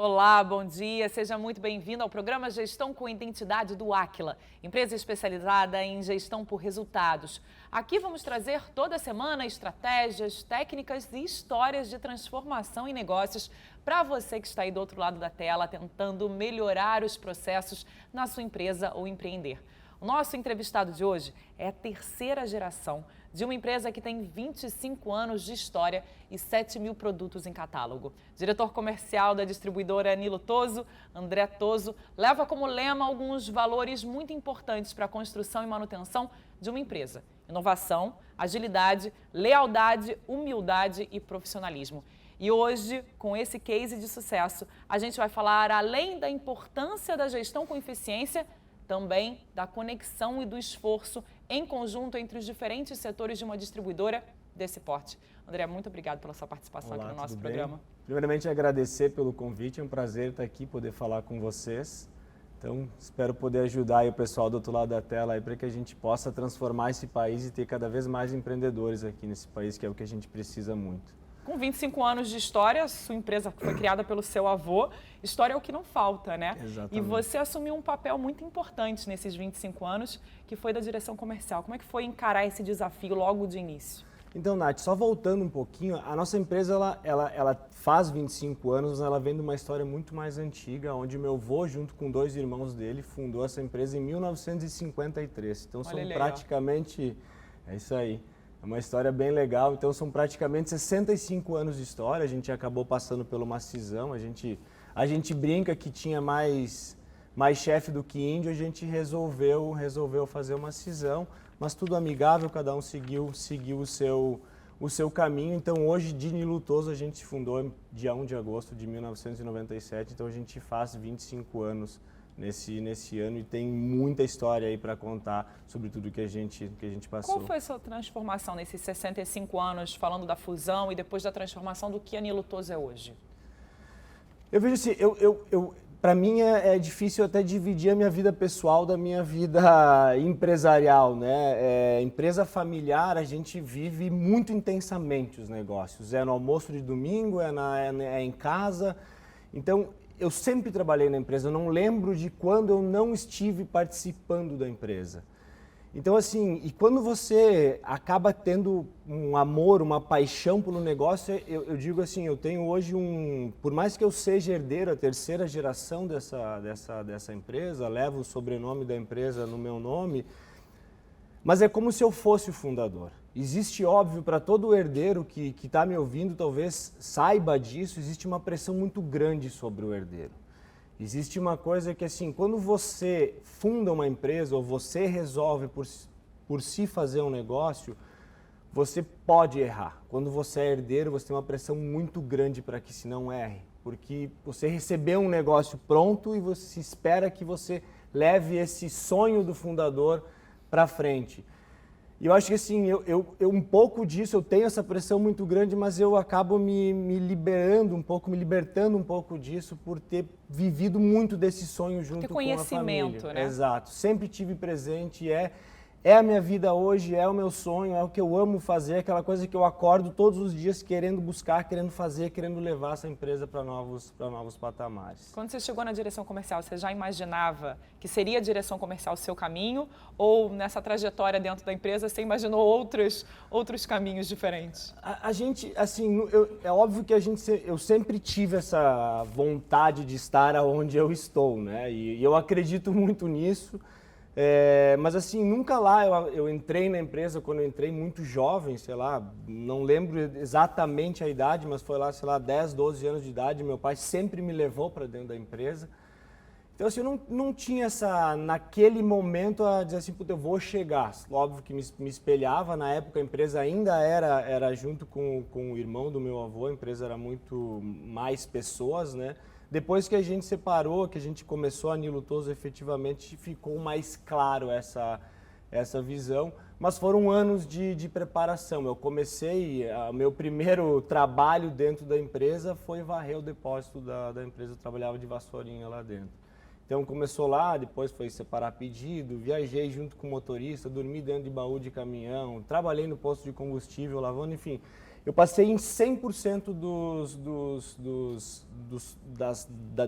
Olá, bom dia. Seja muito bem-vindo ao programa Gestão com Identidade do Aquila, empresa especializada em gestão por resultados. Aqui vamos trazer toda semana estratégias, técnicas e histórias de transformação em negócios para você que está aí do outro lado da tela tentando melhorar os processos na sua empresa ou empreender. O nosso entrevistado de hoje é a terceira geração de uma empresa que tem 25 anos de história e 7 mil produtos em catálogo. Diretor comercial da distribuidora Nilo Toso, André Toso, leva como lema alguns valores muito importantes para a construção e manutenção de uma empresa: inovação, agilidade, lealdade, humildade e profissionalismo. E hoje, com esse case de sucesso, a gente vai falar, além da importância da gestão com eficiência, também da conexão e do esforço em conjunto entre os diferentes setores de uma distribuidora desse porte. André, muito obrigado pela sua participação aqui no nosso programa. Primeiramente, agradecer pelo convite, é um prazer estar aqui, poder falar com vocês. Então, espero poder ajudar aí o pessoal do outro lado da tela aí para que a gente possa transformar esse país e ter cada vez mais empreendedores aqui nesse país, que é o que a gente precisa muito. Com 25 anos de história, sua empresa foi criada pelo seu avô. História é o que não falta, né? Exatamente. E você assumiu um papel muito importante nesses 25 anos, que foi da direção comercial. Como é que foi encarar esse desafio logo de início? Então, Nath, só voltando um pouquinho, a nossa empresa ela faz 25 anos, mas ela vem de uma história muito mais antiga, onde meu avô, junto com 2 irmãos dele, fundou essa empresa em 1953. Então, são praticamente... É isso aí. É uma história bem legal, então são praticamente 65 anos de história. A gente acabou passando por uma cisão, a gente brinca que tinha mais chefe do que índio, a gente resolveu fazer uma cisão, mas tudo amigável, cada um seguiu o seu caminho. Então hoje, de Nilo Toso, a gente fundou dia 1 de agosto de 1997, então a gente faz 25 anos nesse ano e tem muita história aí para contar sobre tudo que a gente passou. Qual foi a sua transformação nesses 65 anos, falando da fusão e depois da transformação do que a Nilo Toso é hoje? Eu vejo assim, para mim é difícil até dividir a minha vida pessoal da minha vida empresarial, né? Empresa familiar, a gente vive muito intensamente os negócios. É no almoço de domingo, é em casa. Então, eu sempre trabalhei na empresa, eu não lembro de quando eu não estive participando da empresa. Então, assim, e quando você acaba tendo um amor, uma paixão pelo negócio, eu digo assim, eu tenho hoje por mais que eu seja herdeiro, a terceira geração dessa empresa, levo o sobrenome da empresa no meu nome, mas é como se eu fosse o fundador. Existe, óbvio, para todo herdeiro que está me ouvindo, talvez saiba disso, existe uma pressão muito grande sobre o herdeiro. Existe uma coisa que, assim, quando você funda uma empresa ou você resolve por si fazer um negócio, você pode errar. Quando você é herdeiro, você tem uma pressão muito grande para que se não erre. Porque você recebeu um negócio pronto e você espera que você leve esse sonho do fundador para frente. E eu acho que assim, eu um pouco disso, eu tenho essa pressão muito grande, mas eu acabo me libertando um pouco disso por ter vivido muito desse sonho junto com a família. Conhecimento, né? Exato, sempre tive presente, é a minha vida hoje, é o meu sonho, é o que eu amo fazer, aquela coisa que eu acordo todos os dias querendo buscar, querendo fazer, querendo levar essa empresa para novos patamares. Quando você chegou na direção comercial, você já imaginava que seria a direção comercial o seu caminho? Ou nessa trajetória dentro da empresa, você imaginou outros caminhos diferentes? A gente, assim, é óbvio que eu sempre tive essa vontade de estar onde eu estou, né? E eu acredito muito nisso. Mas assim, nunca lá, eu entrei na empresa quando eu entrei muito jovem, sei lá, não lembro exatamente a idade, mas foi lá, sei lá, 10, 12 anos de idade, meu pai sempre me levou para dentro da empresa. Então assim, eu não tinha naquele momento, a dizer assim, puta, eu vou chegar. Óbvio que me espelhava, na época a empresa ainda era junto com o irmão do meu avô, a empresa era muito mais pessoas, né? Depois que a gente separou, que a gente começou a Nilo Toso, efetivamente ficou mais claro essa visão, mas foram anos de preparação. Eu comecei, o meu primeiro trabalho dentro da empresa foi varrer o depósito da empresa, eu trabalhava de vassourinha lá dentro. Então começou lá, depois foi separar pedido, viajei junto com o motorista, dormi dentro de baú de caminhão, trabalhei no posto de combustível, lavando, enfim. eu passei em 100%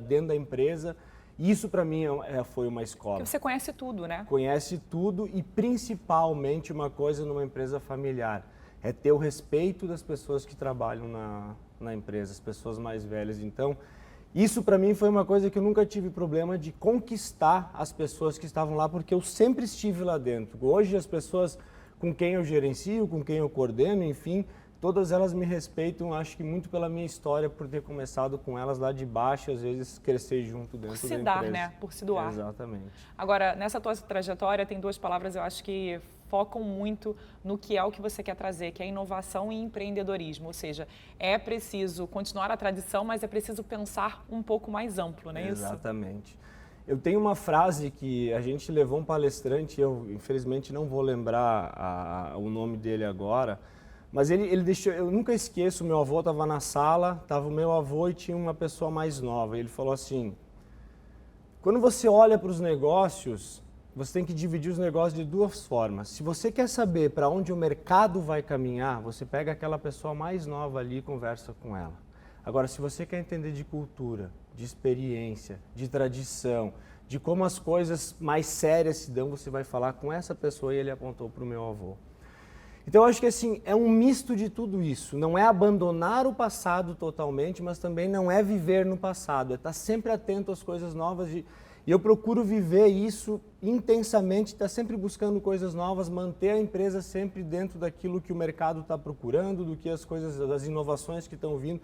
dentro da empresa. E isso para mim foi uma escola. Porque você conhece tudo, né? Conhece tudo e principalmente uma coisa numa empresa familiar, é ter o respeito das pessoas que trabalham na empresa, as pessoas mais velhas. Então, isso para mim foi uma coisa que eu nunca tive problema de conquistar as pessoas que estavam lá, porque eu sempre estive lá dentro. Hoje as pessoas com quem eu gerencio, com quem eu coordeno, enfim, todas elas me respeitam, acho que muito pela minha história, por ter começado com elas lá de baixo, às vezes crescer junto dentro da empresa. Por se dar, né? Por se doar. Exatamente. Agora, nessa tua trajetória, tem duas palavras eu acho que focam muito no que é o que você quer trazer, que é inovação e empreendedorismo. Ou seja, é preciso continuar a tradição, mas é preciso pensar um pouco mais amplo, não é isso? Exatamente. Eu tenho uma frase que a gente levou um palestrante, eu infelizmente não vou lembrar o nome dele agora, mas ele deixou, eu nunca esqueço, meu avô estava na sala, estava o meu avô e tinha uma pessoa mais nova. Ele falou assim, quando você olha para os negócios, você tem que dividir os negócios de duas formas. Se você quer saber para onde o mercado vai caminhar, você pega aquela pessoa mais nova ali e conversa com ela. Agora, se você quer entender de cultura, de experiência, de tradição, de como as coisas mais sérias se dão, você vai falar com essa pessoa, e ele apontou para o meu avô. Então, eu acho que assim, é um misto de tudo isso. Não é abandonar o passado totalmente, mas também não é viver no passado. É estar sempre atento às coisas novas. E eu procuro viver isso intensamente, estar sempre buscando coisas novas, manter a empresa sempre dentro daquilo que o mercado está procurando, do que as coisas, das inovações que estão vindo.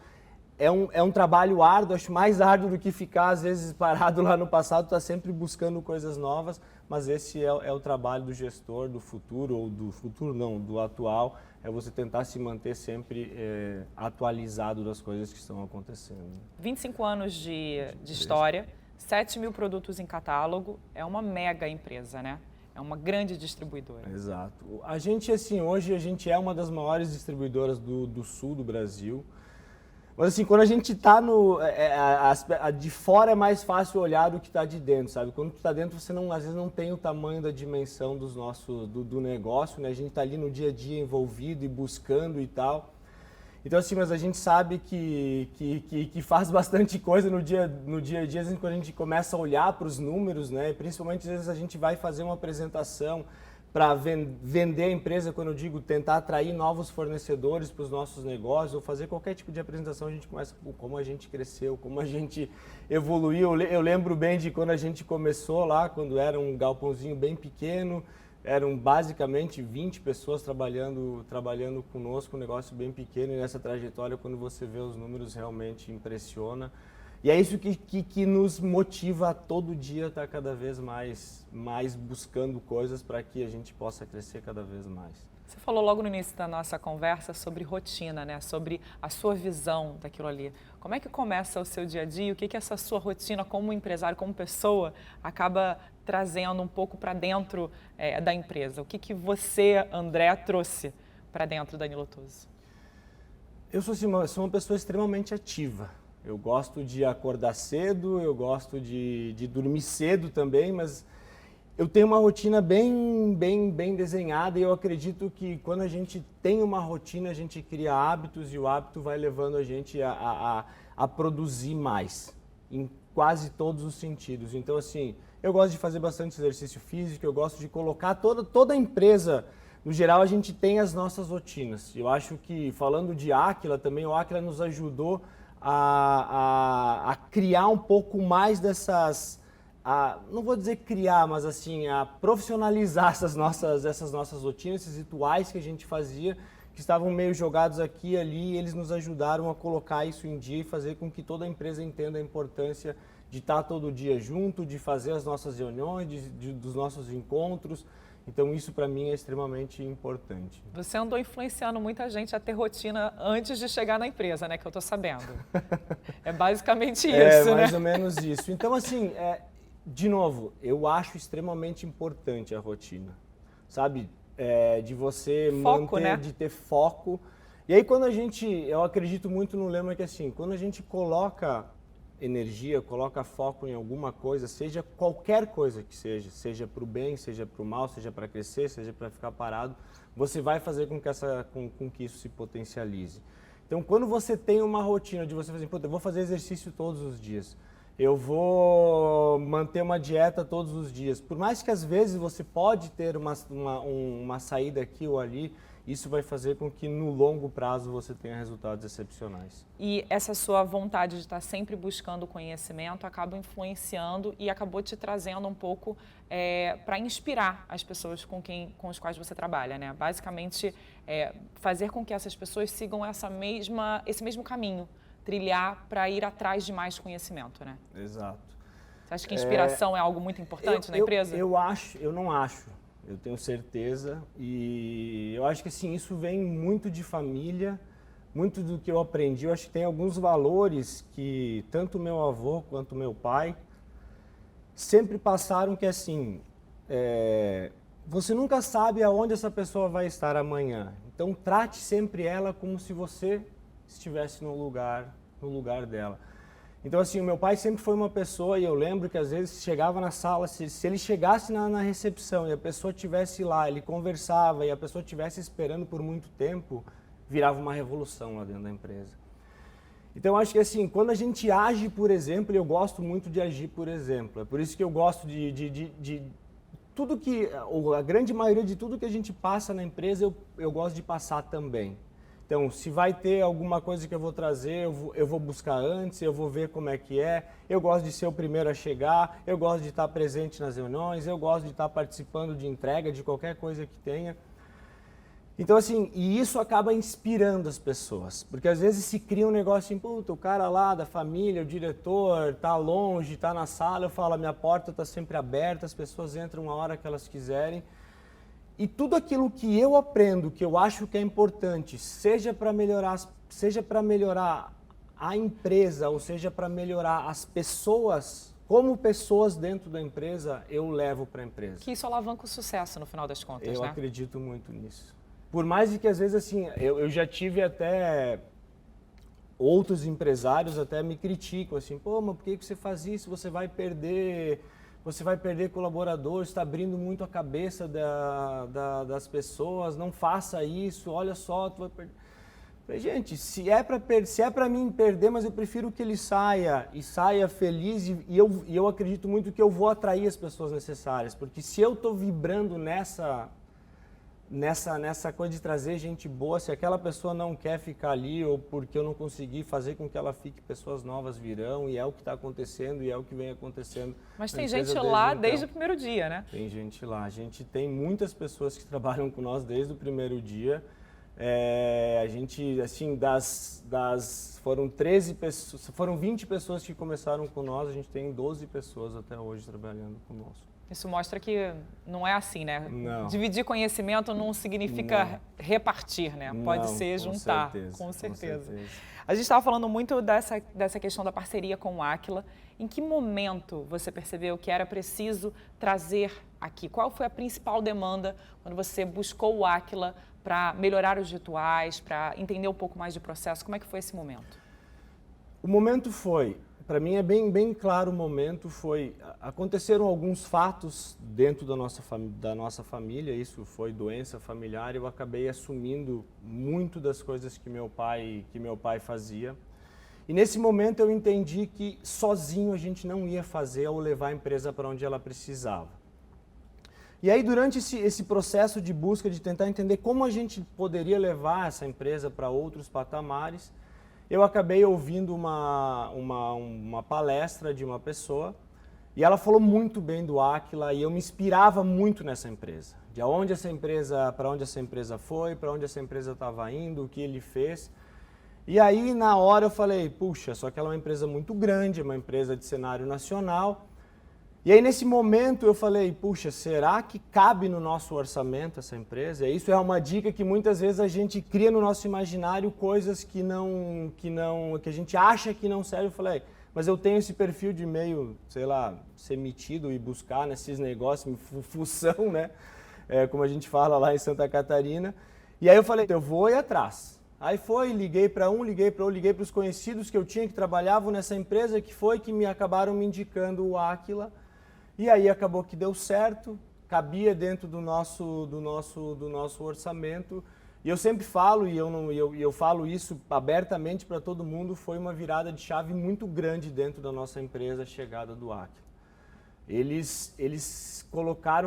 É um trabalho árduo, acho mais árduo do que ficar, às vezes, parado lá no passado, está sempre buscando coisas novas, mas esse é o trabalho do gestor do futuro, ou do futuro não, do atual, é você tentar se manter sempre atualizado das coisas que estão acontecendo. 25 anos de história, 7 mil produtos em catálogo, é uma mega empresa, né? É uma grande distribuidora. Exato. A gente, assim, hoje a gente é uma das maiores distribuidoras do sul do Brasil. Mas assim, quando a gente está de fora é mais fácil olhar do que está de dentro, sabe? Quando tu está dentro, você não, às vezes não tem o tamanho da dimensão do negócio, né? A gente está ali no dia a dia envolvido e buscando e tal. Então assim, mas a gente sabe que faz bastante coisa no dia a dia, às vezes, quando a gente começa a olhar para os números, né? E principalmente às vezes a gente vai fazer uma apresentação para vender a empresa, quando eu digo tentar atrair novos fornecedores para os nossos negócios, ou fazer qualquer tipo de apresentação, a gente começa com como a gente cresceu, como a gente evoluiu. Eu lembro bem de quando a gente começou lá, quando era um galpãozinho bem pequeno, eram basicamente 20 pessoas trabalhando conosco, um negócio bem pequeno, e nessa trajetória, quando você vê os números, realmente impressiona. E é isso que nos motiva a todo dia estar cada vez mais buscando coisas para que a gente possa crescer cada vez mais. Você falou logo no início da nossa conversa sobre rotina, né? Sobre a sua visão daquilo ali. Como é que começa o seu dia a dia? O que essa sua rotina como empresário, como pessoa, acaba trazendo um pouco para dentro da empresa? O que você, André, trouxe para dentro da Nilotoso? Eu sou uma pessoa extremamente ativa. Eu gosto de acordar cedo, eu gosto de dormir cedo também, mas eu tenho uma rotina bem desenhada, e eu acredito que quando a gente tem uma rotina, a gente cria hábitos, e o hábito vai levando a gente a produzir mais, em quase todos os sentidos. Então, assim, eu gosto de fazer bastante exercício físico, eu gosto de colocar toda a empresa. No geral, a gente tem as nossas rotinas. Eu acho que, falando de Áquila também, o Áquila nos ajudou a criar um pouco mais dessas, não vou dizer criar, mas assim, a profissionalizar essas nossas rotinas, esses rituais que a gente fazia, que estavam meio jogados aqui e ali, e eles nos ajudaram a colocar isso em dia e fazer com que toda a empresa entenda a importância de estar todo dia junto, de fazer as nossas reuniões, dos nossos encontros. Então, isso para mim é extremamente importante. Você andou influenciando muita gente a ter rotina antes de chegar na empresa, né? Que eu estou sabendo. É basicamente isso, né? É mais ou menos isso. Então, assim, de novo, eu acho extremamente importante a rotina, sabe? De você foco, manter, né? De ter foco. E aí, eu acredito muito no lema que, assim, quando a gente coloca energia, coloca foco em alguma coisa, seja qualquer coisa que seja para o bem, seja para o mal, seja para crescer, seja para ficar parado, você vai fazer com que isso se potencialize. Então, quando você tem uma rotina de você fazer, eu vou fazer exercício todos os dias, eu vou manter uma dieta todos os dias, por mais que às vezes você pode ter uma saída aqui ou ali, isso vai fazer com que no longo prazo você tenha resultados excepcionais. E essa sua vontade de estar sempre buscando conhecimento acaba influenciando e acabou te trazendo um pouco para inspirar as pessoas com as quais você trabalha, né? Basicamente, fazer com que essas pessoas sigam esse mesmo caminho, trilhar para ir atrás de mais conhecimento, né? Exato. Você acha que inspiração é algo muito importante na empresa? Eu não acho. Eu tenho certeza e eu acho que assim, isso vem muito de família, muito do que eu aprendi. Eu acho que tem alguns valores que tanto meu avô quanto meu pai sempre passaram que assim, você nunca sabe aonde essa pessoa vai estar amanhã. Então trate sempre ela como se você estivesse no lugar dela. Então, assim, o meu pai sempre foi uma pessoa, e eu lembro que às vezes chegava na sala, se ele chegasse na recepção e a pessoa estivesse lá, ele conversava e a pessoa estivesse esperando por muito tempo, virava uma revolução lá dentro da empresa. Então, eu acho que assim, quando a gente age por exemplo, eu gosto muito de agir por exemplo. É por isso que eu gosto de tudo que, ou a grande maioria de tudo que a gente passa na empresa, eu gosto de passar também. Então, se vai ter alguma coisa que eu vou trazer, eu vou buscar antes, eu vou ver como é que é. Eu gosto de ser o primeiro a chegar, eu gosto de estar presente nas reuniões, eu gosto de estar participando de entrega, de qualquer coisa que tenha. Então, assim, e isso acaba inspirando as pessoas, porque às vezes se cria um negócio assim, puta, o cara lá da família, o diretor, tá longe, tá na sala, eu falo, a minha porta tá sempre aberta, as pessoas entram a hora que elas quiserem. E tudo aquilo que eu aprendo, que eu acho que é importante, seja para melhorar a empresa, ou seja para melhorar as pessoas, como pessoas dentro da empresa, eu levo para a empresa. Que isso alavanca o sucesso no final das contas, né? Eu né? acredito muito nisso. Por mais de que às vezes assim, eu já tive até outros empresários até me criticam assim, pô, mas por que você faz isso? Você vai perder colaboradores, está abrindo muito a cabeça das pessoas, não faça isso, olha só, tu vai perder. Falei, gente, se é para mim perder, mas eu prefiro que ele saia e saia feliz e eu acredito muito que eu vou atrair as pessoas necessárias, porque se eu estou vibrando nessa coisa de trazer gente boa, se aquela pessoa não quer ficar ali ou porque eu não consegui fazer com que ela fique, pessoas novas virão e é o que está acontecendo e é o que vem acontecendo. Mas tem gente lá então. desde o primeiro dia, né? Tem gente lá. A gente tem muitas pessoas que trabalham com nós desde o primeiro dia. A gente, assim, foram 13 pessoas, foram 20 pessoas que começaram com nós, a gente tem 12 pessoas até hoje trabalhando conosco. Isso mostra que não é assim, né? Não. Dividir conhecimento não significa repartir, né? Pode ser juntar, com certeza. A gente estava falando muito dessa questão da parceria com o Aquila. Em que momento você percebeu que era preciso trazer aqui? Qual foi a principal demanda quando você buscou o Aquila para melhorar os rituais, para entender um pouco mais de processo? Como é que foi esse momento? O momento foi... Para mim é bem claro o momento, aconteceram alguns fatos dentro da nossa família, isso foi doença familiar, eu acabei assumindo muito das coisas que meu pai fazia. E nesse momento eu entendi que sozinho a gente não ia fazer ou levar a empresa para onde ela precisava. E aí durante esse processo de busca, de tentar entender como a gente poderia levar essa empresa para outros patamares, eu acabei ouvindo uma palestra de uma pessoa e ela falou muito bem do Aquila e eu me inspirava muito nessa empresa. Para onde essa empresa foi, para onde essa empresa estava indo, o que ele fez. E aí na hora eu falei, puxa, só que ela é uma empresa muito grande, é uma empresa de cenário nacional. E aí nesse momento eu falei, puxa, será que cabe no nosso orçamento essa empresa? Isso é uma dica que muitas vezes a gente cria no nosso imaginário coisas que a gente acha que não serve. Eu falei, mas eu tenho esse perfil de meio, sei lá, ser metido e buscar nesses negócios, fução, né? Como a gente fala lá em Santa Catarina. E aí eu falei, eu vou ir atrás. Aí liguei para um, liguei para os conhecidos que eu tinha que trabalhavam nessa empresa, que me acabaram me indicando o Aquila. E aí acabou que deu certo, cabia dentro do nosso orçamento. E eu sempre falo, e eu falo isso abertamente para todo mundo, foi uma virada de chave muito grande dentro da nossa empresa, a chegada do Aquila. Eles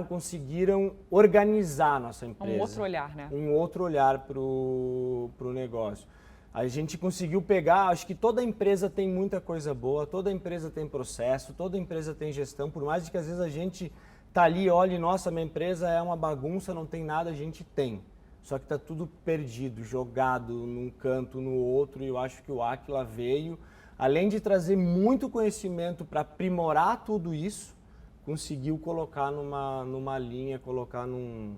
conseguiram organizar a nossa empresa. Um outro olhar, né? Um outro olhar para o negócio. A gente conseguiu pegar, acho que toda empresa tem muita coisa boa, toda empresa tem processo, toda empresa tem gestão, por mais que às vezes a gente tá ali, olha, nossa, minha empresa é uma bagunça, não tem nada, a gente tem. Só que está tudo perdido, jogado num canto, no outro, e eu acho que o Aquila veio, além de trazer muito conhecimento para aprimorar tudo isso, conseguiu colocar numa linha, colocar num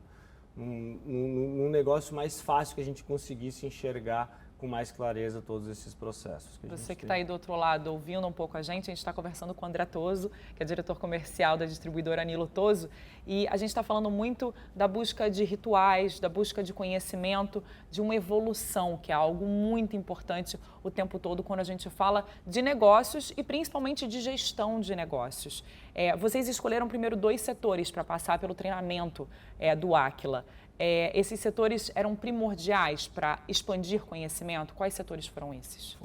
negócio mais fácil que a gente conseguisse enxergar com mais clareza todos esses processos. Você que está aí do outro lado ouvindo um pouco a gente está conversando com o André Toso, que é diretor comercial da distribuidora Nilo Toso, e a gente está falando muito da busca de rituais, da busca de conhecimento, de uma evolução, que é algo muito importante o tempo todo quando a gente fala de negócios e principalmente de gestão de negócios. Vocês escolheram primeiro 2 setores para passar pelo treinamento do Aquila. Esses setores eram primordiais para expandir conhecimento? Quais setores foram esses?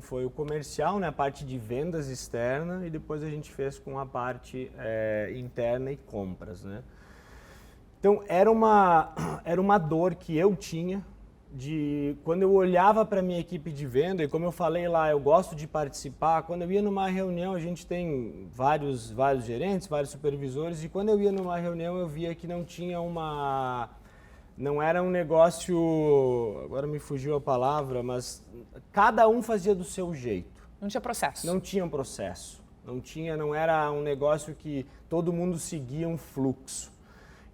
Foi o comercial, né, a parte de vendas externa, e depois a gente fez com a parte interna e compras, né? Então era uma dor que eu tinha de quando eu olhava para a minha equipe de venda, e como eu falei lá, eu gosto de participar. Quando eu ia numa reunião, a gente tem vários gerentes, vários supervisores, e quando eu ia numa reunião eu via que não era um negócio, agora me fugiu a palavra, mas cada um fazia do seu jeito. Não tinha processo. Não tinha um processo. Não era um negócio que todo mundo seguia um fluxo.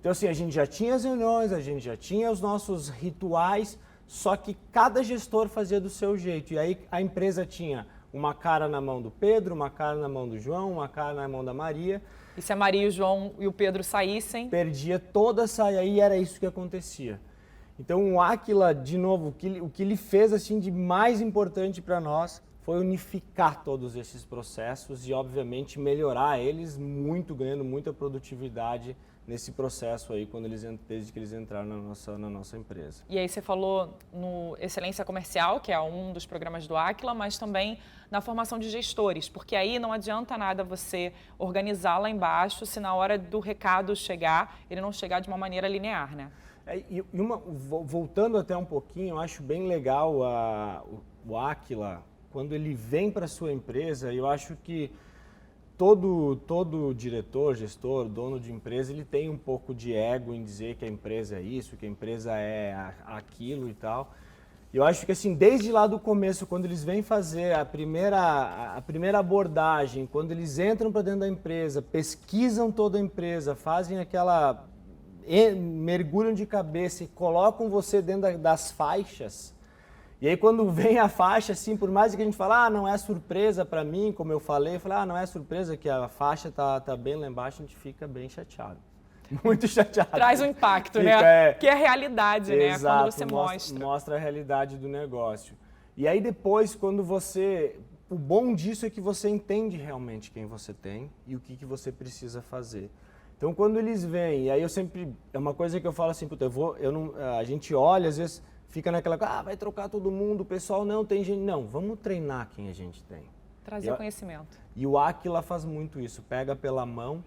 Então assim, a gente já tinha as reuniões, a gente já tinha os nossos rituais, só que cada gestor fazia do seu jeito. E aí a empresa tinha uma cara na mão do Pedro, uma cara na mão do João, uma cara na mão da Maria. E se a Maria, o João e o Pedro saíssem? Perdia toda essa, e aí era isso que acontecia. Então o Aquila, de novo, o que ele fez assim de mais importante para nós foi unificar todos esses processos e, obviamente, melhorar eles muito, ganhando muita produtividade nesse processo aí, desde que eles entraram na nossa empresa. E aí você falou no Excelência Comercial, que é um dos programas do Aquila, mas também na formação de gestores, porque aí não adianta nada você organizar lá embaixo se na hora do recado chegar, ele não chegar de uma maneira linear, né? Voltando até um pouquinho, eu acho bem legal o Aquila, quando ele vem para a sua empresa, eu acho que todo diretor, gestor, dono de empresa, ele tem um pouco de ego em dizer que a empresa é isso, que a empresa é aquilo e tal. Eu acho que assim, desde lá do começo, quando eles vêm fazer a primeira abordagem, quando eles entram para dentro da empresa, pesquisam toda a empresa, fazem mergulham de cabeça e colocam você dentro das faixas. E aí quando vem a faixa, assim, por mais que a gente fale, não é surpresa para mim, como eu falei, não é surpresa que a faixa tá bem lá embaixo, a gente fica bem chateado. Muito chateado. Traz um impacto, né? Que é a realidade, exato, né? Quando você mostra. Mostra a realidade do negócio. E aí depois, o bom disso é que você entende realmente quem você tem e o que você precisa fazer. Então quando eles vêm, e aí é uma coisa que eu falo assim, a gente olha, às vezes fica naquela coisa, vai trocar todo mundo, o pessoal não tem gente. Não, vamos treinar quem a gente tem. Trazer conhecimento. E o Aquila faz muito isso, pega pela mão,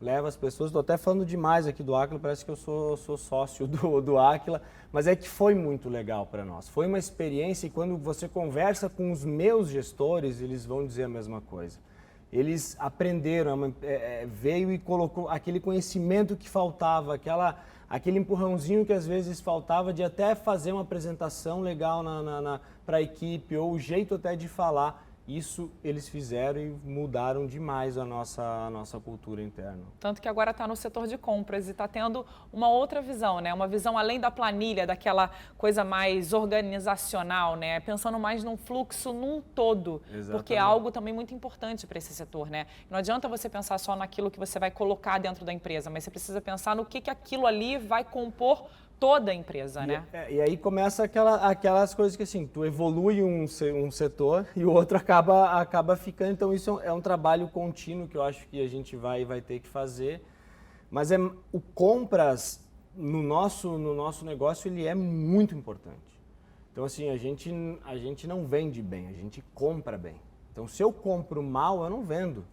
leva as pessoas. Estou até falando demais aqui do Aquila, parece que eu sou sócio do Aquila, mas é que foi muito legal para nós. Foi uma experiência e quando você conversa com os meus gestores, eles vão dizer a mesma coisa. Eles aprenderam, veio e colocou aquele conhecimento que faltava, aquele empurrãozinho que às vezes faltava de até fazer uma apresentação legal para a equipe, ou o jeito até de falar. Isso eles fizeram e mudaram demais a nossa cultura interna. Tanto que agora está no setor de compras e está tendo uma outra visão, né? Uma visão além da planilha, daquela coisa mais organizacional, né? Pensando mais num fluxo num todo, Exatamente. Porque é algo também muito importante para esse setor, né? Não adianta você pensar só naquilo que você vai colocar dentro da empresa, mas você precisa pensar no que aquilo ali vai compor toda a empresa, né? E aí começa aquelas coisas que assim, tu evolui um setor e o outro acaba ficando. Então isso é um trabalho contínuo que eu acho que a gente vai ter que fazer. Mas o compras no nosso negócio ele é muito importante. Então assim, a gente não vende bem, a gente compra bem. Então se eu compro mal, eu não vendo.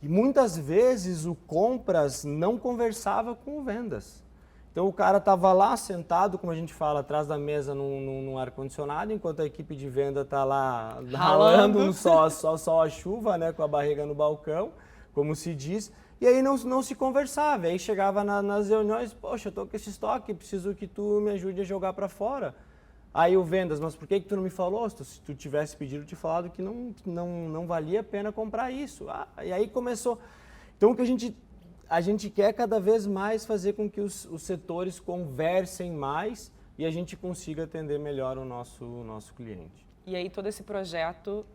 E muitas vezes o compras não conversava com o vendas. Então o cara estava lá sentado, como a gente fala, atrás da mesa num ar-condicionado, enquanto a equipe de venda está lá ralando só a chuva, né, com a barriga no balcão, como se diz. E aí não se conversava. Aí chegava nas reuniões, poxa, eu estou com esse estoque, preciso que tu me ajude a jogar para fora. Aí o vendas, mas por que tu não me falou? Se tu tivesse pedido, eu te falado que não valia a pena comprar isso. E aí começou. Então o que a gente quer cada vez mais fazer com que os setores conversem mais e a gente consiga atender melhor o nosso cliente. E aí todo esse projeto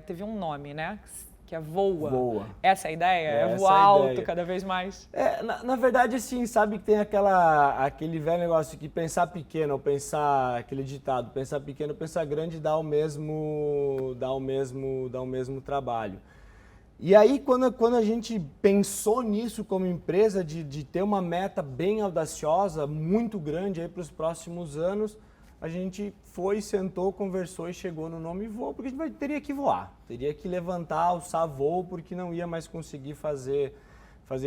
teve um nome, né? Que é Voa. Voa. Essa é a ideia? É voar alto cada vez mais? Na verdade, assim, sabe que tem aquele velho negócio que pensar pequeno, ou pensar, aquele ditado, pensar pequeno, pensar grande dá o mesmo trabalho. E aí, quando a gente pensou nisso como empresa, de ter uma meta bem audaciosa, muito grande aí para os próximos anos, a gente foi, sentou, conversou e chegou no nome Voa, porque a gente teria que voar, teria que levantar, alçar voo, porque não ia mais conseguir fazer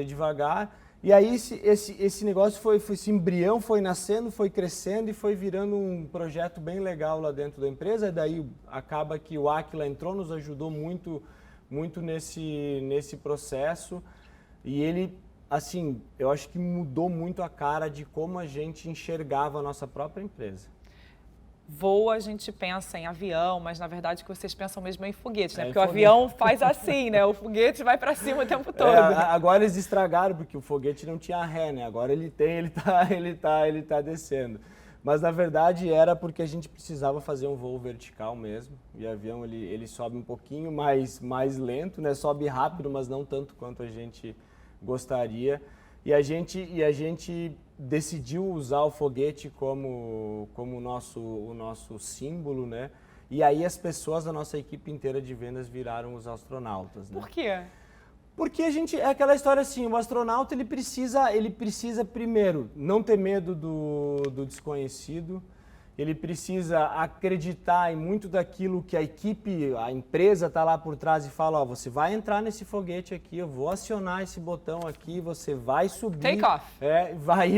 devagar. E aí esse negócio esse embrião foi nascendo, foi crescendo e foi virando um projeto bem legal lá dentro da empresa. E daí acaba que o Aquila entrou, nos ajudou muito nesse processo, e ele, assim, eu acho que mudou muito a cara de como a gente enxergava a nossa própria empresa. Voa, a gente pensa em avião, mas na verdade que vocês pensam mesmo em foguete, né? Porque o avião faz assim, né? O foguete vai para cima o tempo todo. Agora eles estragaram, porque o foguete não tinha ré, né? Agora ele tá descendo. Mas na verdade era porque a gente precisava fazer um voo vertical mesmo. E o avião ele sobe um pouquinho mais lento, né? Sobe rápido, mas não tanto quanto a gente gostaria. E a gente decidiu usar o foguete como o nosso símbolo, né? E aí as pessoas da nossa equipe inteira de vendas viraram os astronautas, né? Por quê? Porque é aquela história assim, o astronauta ele precisa primeiro não ter medo do desconhecido, ele precisa acreditar em muito daquilo que a equipe, a empresa está lá por trás e fala, ó, você vai entrar nesse foguete aqui, eu vou acionar esse botão aqui, você vai subir, take off. Vai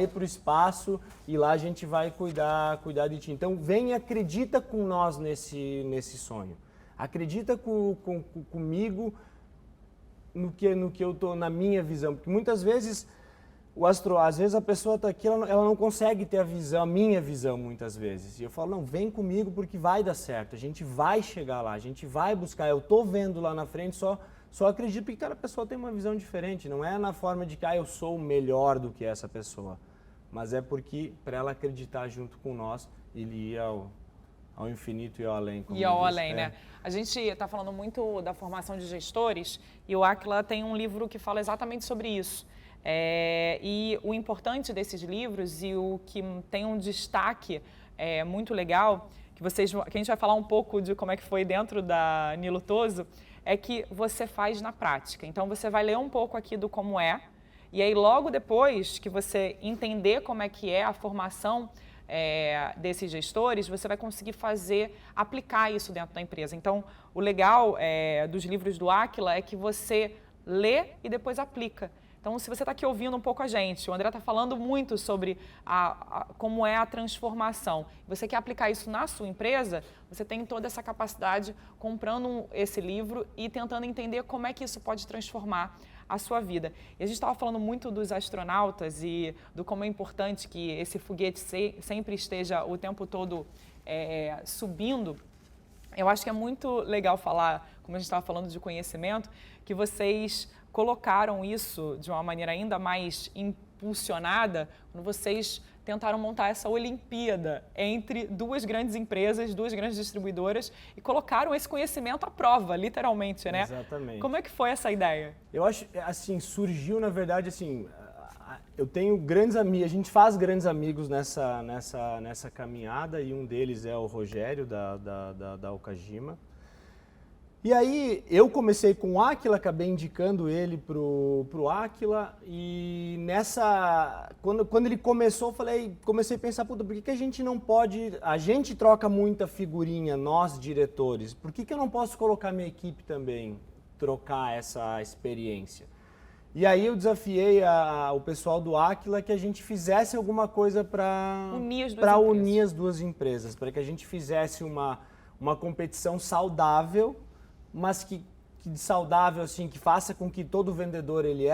ir pro espaço e lá a gente vai cuidar de ti. Então vem e acredita com nós nesse sonho, acredita comigo no que eu tô na minha visão, porque muitas vezes às vezes a pessoa está aqui, ela não consegue ter a minha visão muitas vezes. E eu falo, não, vem comigo porque vai dar certo, a gente vai chegar lá, a gente vai buscar, eu tô vendo lá na frente, só acredito que cada pessoa tem uma visão diferente, não é na forma de que eu sou melhor do que essa pessoa, mas é porque para ela acreditar junto com nós, ele ia ao infinito e ao além. E ao além, né? A gente está falando muito da formação de gestores e o Aquila tem um livro que fala exatamente sobre isso. E o importante desses livros e o que tem um destaque muito legal, que a gente vai falar um pouco de como é que foi dentro da Nilo Toso, é que você faz na prática. Então você vai ler um pouco aqui do como é, e aí logo depois que você entender como é que é a formação desses gestores, você vai conseguir aplicar isso dentro da empresa. Então o legal dos livros do Aquila é que você lê e depois aplica. Então, se você está aqui ouvindo um pouco a gente, o André está falando muito sobre como é a transformação. Você quer aplicar isso na sua empresa, você tem toda essa capacidade comprando esse livro e tentando entender como é que isso pode transformar a sua vida. E a gente estava falando muito dos astronautas e do como é importante que esse foguete sempre esteja o tempo todo subindo. Eu acho que é muito legal falar, como a gente estava falando de conhecimento, que vocês colocaram isso de uma maneira ainda mais impulsionada quando vocês tentaram montar essa Olimpíada entre duas grandes empresas, duas grandes distribuidoras e colocaram esse conhecimento à prova, literalmente, né? Exatamente. Como é que foi essa ideia? Eu acho, assim, surgiu, na verdade, assim, eu tenho grandes amigos, a gente faz grandes amigos nessa caminhada e um deles é o Rogério da Okajima. E aí eu comecei com o Aquila, acabei indicando ele pro Aquila e quando ele começou, comecei a pensar, puta, por que a gente não pode, a gente troca muita figurinha, nós diretores, por que eu não posso colocar minha equipe também, trocar essa experiência? E aí eu desafiei o pessoal do Aquila que a gente fizesse alguma coisa para unir as duas empresas, para que a gente fizesse uma competição saudável, mas que saudável assim, que faça com que todo vendedor ele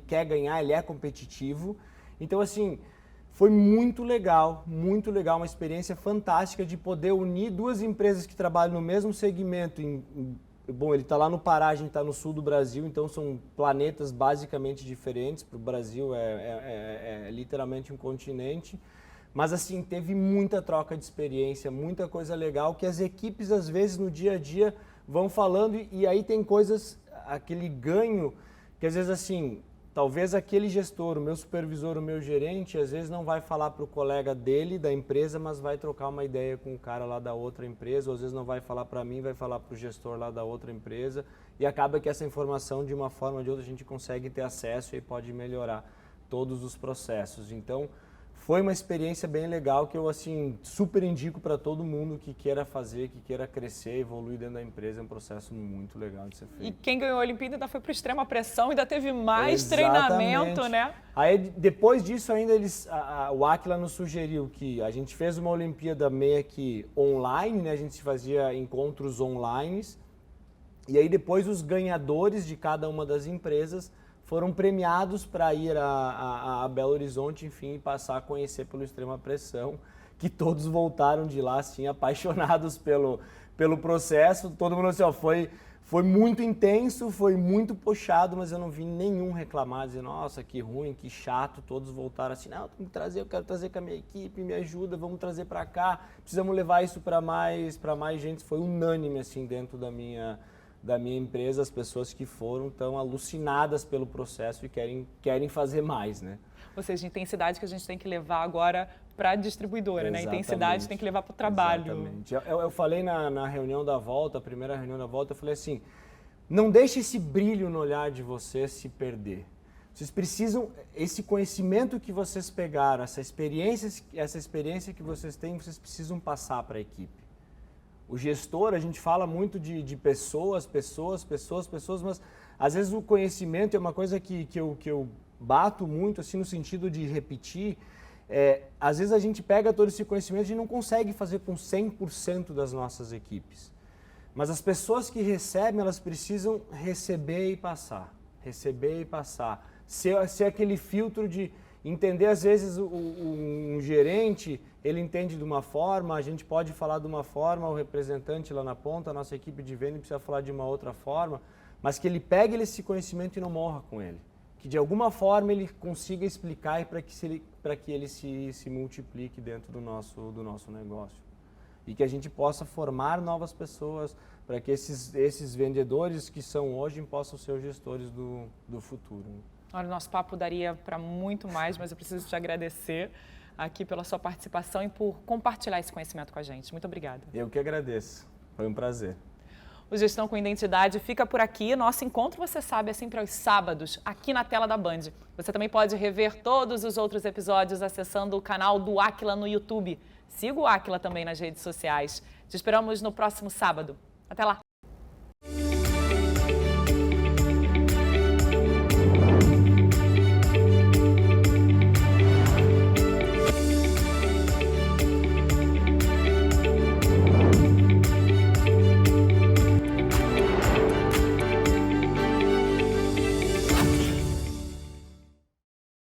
quer ganhar, ele é competitivo. Então assim, foi muito legal, uma experiência fantástica de poder unir duas empresas que trabalham no mesmo segmento. Bom, ele está lá no Pará, a gente está no sul do Brasil, então são planetas basicamente diferentes. Para o Brasil é literalmente um continente. Mas assim, teve muita troca de experiência, muita coisa legal que as equipes às vezes no dia a dia vão falando e aí tem coisas, aquele ganho que às vezes assim, talvez aquele gestor, o meu supervisor, o meu gerente, às vezes não vai falar para o colega dele, da empresa, mas vai trocar uma ideia com o cara lá da outra empresa, ou às vezes não vai falar para mim, vai falar para o gestor lá da outra empresa e acaba que essa informação de uma forma ou de outra a gente consegue ter acesso e pode melhorar todos os processos. Então, foi uma experiência bem legal que eu assim super indico para todo mundo que queira fazer, que queira crescer, evoluir dentro da empresa. É um processo muito legal de ser feito. E quem ganhou a Olimpíada ainda foi para extrema pressão, ainda teve mais treinamento, né? Aí depois disso ainda o Aquila nos sugeriu que a gente fez uma Olimpíada meio que online, né? A gente fazia encontros online. E aí depois os ganhadores de cada uma das empresas foram premiados para ir a Belo Horizonte, enfim, e passar a conhecer pelo Extrema Pressão, que todos voltaram de lá, assim, apaixonados pelo processo. Todo mundo assim, ó, foi muito intenso, foi muito puxado, mas eu não vi nenhum reclamar, dizer, nossa, que ruim, que chato. Todos voltaram assim, não, eu quero trazer com a minha equipe, me ajuda, vamos trazer para cá, precisamos levar isso para mais gente. Foi unânime, assim, dentro da minha empresa, as pessoas que foram tão alucinadas pelo processo e querem fazer mais, né? Ou seja, intensidade que a gente tem que levar agora para a distribuidora, Exatamente. né? Intensidade tem que levar para o trabalho. Exatamente. Eu falei na reunião da volta, a primeira reunião da volta, eu falei assim, não deixe esse brilho no olhar de vocês se perder. Vocês precisam, esse conhecimento que vocês pegaram, essa experiência que vocês têm, vocês precisam passar para a equipe. O gestor, a gente fala muito de pessoas, mas às vezes o conhecimento é uma coisa que eu bato muito, assim, no sentido de repetir. Às vezes a gente pega todo esse conhecimento e a gente não consegue fazer com 100% das nossas equipes. Mas as pessoas que recebem, elas precisam receber e passar. Ser aquele filtro de entender, às vezes, um gerente, ele entende de uma forma, a gente pode falar de uma forma, o representante lá na ponta, a nossa equipe de venda precisa falar de uma outra forma, mas que ele pegue esse conhecimento e não morra com ele. Que de alguma forma ele consiga explicar para que ele se multiplique dentro do nosso negócio. E que a gente possa formar novas pessoas, para que esses vendedores que são hoje possam ser os gestores do futuro. Olha, o nosso papo daria para muito mais, mas eu preciso te agradecer aqui pela sua participação e por compartilhar esse conhecimento com a gente. Muito obrigada. Eu que agradeço. Foi um prazer. O Gestão com Identidade fica por aqui. Nosso encontro, você sabe, é sempre aos sábados, aqui na tela da Band. Você também pode rever todos os outros episódios acessando o canal do Aquila no YouTube. Siga o Aquila também nas redes sociais. Te esperamos no próximo sábado. Até lá!